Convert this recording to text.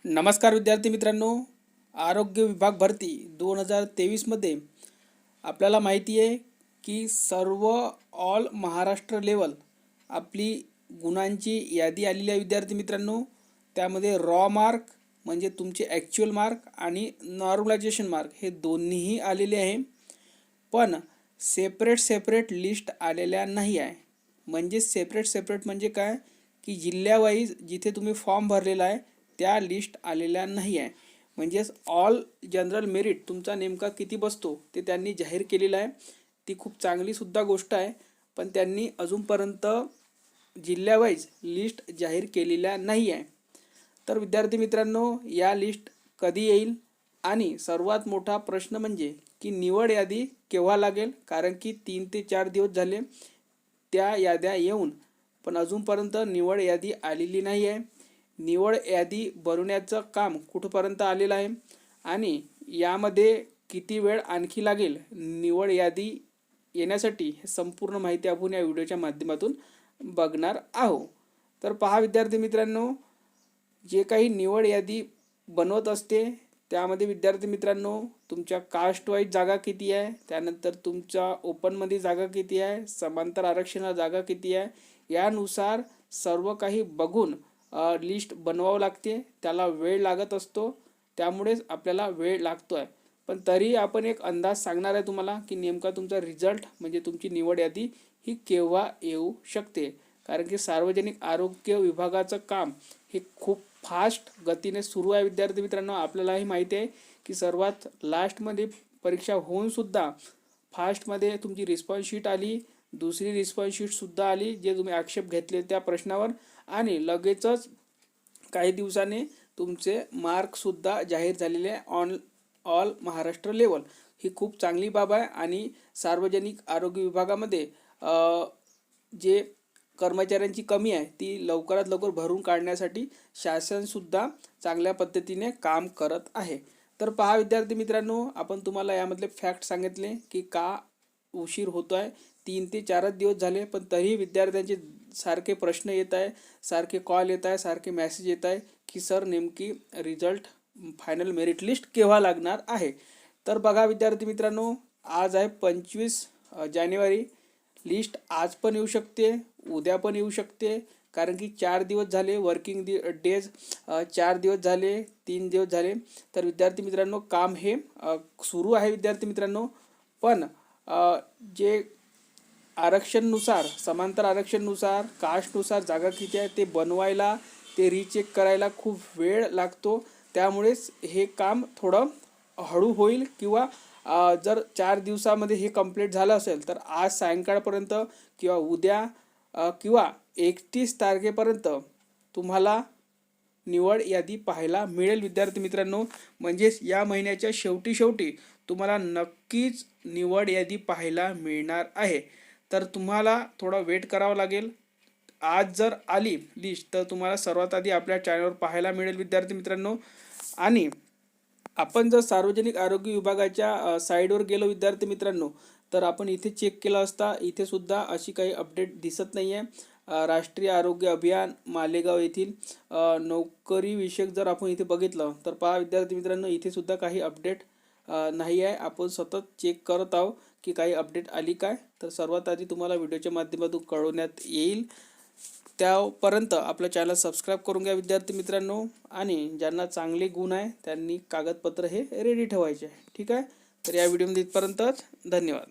नमस्कार विद्यार्थी मित्रांनो, आरोग्य विभाग भरती 2023मध्ये आपल्याला माहिती आहे की सर्व ऑल महाराष्ट्र लेवल आपली गुणांची यादी आलेली आहे विद्यार्थी मित्रांनो। त्यामध्ये रॉ मार्क म्हणजे तुमचे ॲक्च्युअल मार्क आणि नॉर्मलायझेशन मार्क हे दोन्हीही आलेले आहे, पण सेपरेट लिस्ट आलेल्या नाही आहे। म्हणजे सेपरेट म्हणजे काय की जिल्ह्यावाईज जिथे तुम्ही फॉर्म भरलेला आहे त्या लिस्ट आलेल्या नाही आहे। म्हणजेच ऑल जनरल मेरिट तुमचा नेमका किती बसतो ते त्यांनी जाहीर केलेलं आहे। ती खूप चांगली सुद्धा गोष्ट आहे, पण त्यांनी अजूनपर्यंत जिल्ह्यावाईज लिस्ट जाहीर केलेल्या नाही आहे। तर विद्यार्थी मित्रांनो, या लिस्ट कधी येईल आणि सर्वात मोठा प्रश्न म्हणजे की निवड यादी केव्हा लागेल, कारण की 3 ते 4 दिवस झाले त्या याद्या येऊन, पण अजूनपर्यंत निवड यादी आलेली नाही आहे। निवड यादी बनवण्याचं काम कुठपर्यंत आलेलं आहे आणि यामध्ये किती वेळ आणखी लागेल निवड यादी येण्यासाठी, हे संपूर्ण माहिती आपण या व्हिडिओच्या माध्यमातून बघणार आहोत। तर पहा विद्यार्थी मित्रांनो, जे काही निवड यादी बनवत असते त्यामध्ये विद्यार्थी मित्रांनो तुमच्या कास्ट वाईज जागा किती आहे, त्यानंतर तुमच्या ओपनमध्ये जागा किती आहे, समांतर आरक्षणाला जागा किती आहे, यानुसार सर्व काही बघून लिस्ट बनवावं लागते। त्याला वेळ लागत असतो, त्यामुळेच आपल्याला वेळ लागतो आहे। पण तरी आपण एक अंदाज सांगणार आहे तुम्हाला की नेमका तुमचा रिझल्ट म्हणजे तुमची निवड यादी ही केव्हा येऊ शकते, कारण की सार्वजनिक आरोग्य विभागाचं काम हे खूप फास्ट गतीने सुरू आहे विद्यार्थी मित्रांनो। आपल्यालाही माहिती आहे की सर्वात लास्टमध्ये परीक्षा होऊन सुद्धा फास्टमध्ये तुमची रिस्पॉन्स शीट आली, दुसरी रिस्पॉन्स शीटसुद्धा आली जे तुम्ही आक्षेप घेतले त्या प्रश्नावर, आणि लगेचच काही दिवसांनी तुमचे मार्कसुद्धा जाहीर झालेले आहे ऑल महाराष्ट्र लेवल। ही खूप चांगली बाब आहे आणि सार्वजनिक आरोग्य विभागामध्ये जे कर्मचाऱ्यांची कमी आहे ती लवकरात लवकर भरून काढण्यासाठी शासनसुद्धा चांगल्या पद्धतीने काम करत आहे। तर पहा विद्यार्थी मित्रांनो, आपण तुम्हाला यामधले फॅक्ट सांगितले की का उशीर होतो आहे। 3 ते 4 दिवस झाले, पण तरीही विद्यार्थ्यांचे सारखे प्रश्न येत आहे, सारखे कॉल येत आहे, सारखे मेसेज येत आहे की सर नेमकी रिझल्ट फायनल मेरिट लिस्ट केव्हा लागणार आहे। तर बघा विद्यार्थी मित्रांनो, आज आहे 25 जानेवारी। लिस्ट आज पण येऊ शकते, उद्या पण येऊ शकते, कारण की 4 दिवस झाले वर्किंग डेज, 4 दिवस झाले, 3 दिवस झाले। तर विद्यार्थी मित्रांनो काम हे सुरू आहे विद्यार्थी मित्रांनो। पण जे आरक्षणनुसार, समांतर आरक्षणनुसार, कास्टनुसार जागा किती आहे ते बनवायला, ते रीचेक करायला खूप वेळ लागतो। त्यामुळेच हे काम थोडं हळू होईल, किंवा जर 4 दिवसामध्ये हे कंप्लीट झालं असेल तर आज सायंकाळपर्यंत किंवा उद्या किंवा 31 तारखेपर्यंत तुम्हाला निवड यादी पाहायला मिळेल विद्यार्थी मित्रांनो। म्हणजेच या महिन्याच्या शेवटी तुम्हाला नक्कीच निवड यादी पाहायला मिळणार आहे। तर तुम्हाला थोडा वेट करावा लागेल। आज जर आली लिस्ट तर तुम्हाला सर्वात आधी आपल्या चॅनलवर पाहायला मिळेल विद्यार्थी मित्रांनो। आणि आपण जर सार्वजनिक आरोग्य विभागाच्या साईडवर गेलो विद्यार्थी मित्रांनो, तर आपण इथे चेक केलं असता, इथे सुद्धा अशी काही अपडेट दिसत नाही आहे। राष्ट्रीय आरोग्य अभियान मालेगाव येथील नोकरी विषयक जर आपण इथे बघितलं तर पहा विद्यार्थी मित्रांनो, इथे सुद्धा काही अपडेट नाही आहे। आपण सतत चेक करत आहोत की काही अपडेट आली काय, तर सर्वात आधी तुम्हाला व्हिडिओच्या माध्यमातून कळवण्यात येईल। त्यापर्यंत आपलं चॅनल सबस्क्राईब करून घ्या विद्यार्थी मित्रांनो, आणि ज्यांना चांगले गुण आहे त्यांनी कागदपत्र हे रेडी ठेवायचे आहे, ठीक आहे। तर या व्हिडिओमध्ये इथपर्यंतच, धन्यवाद।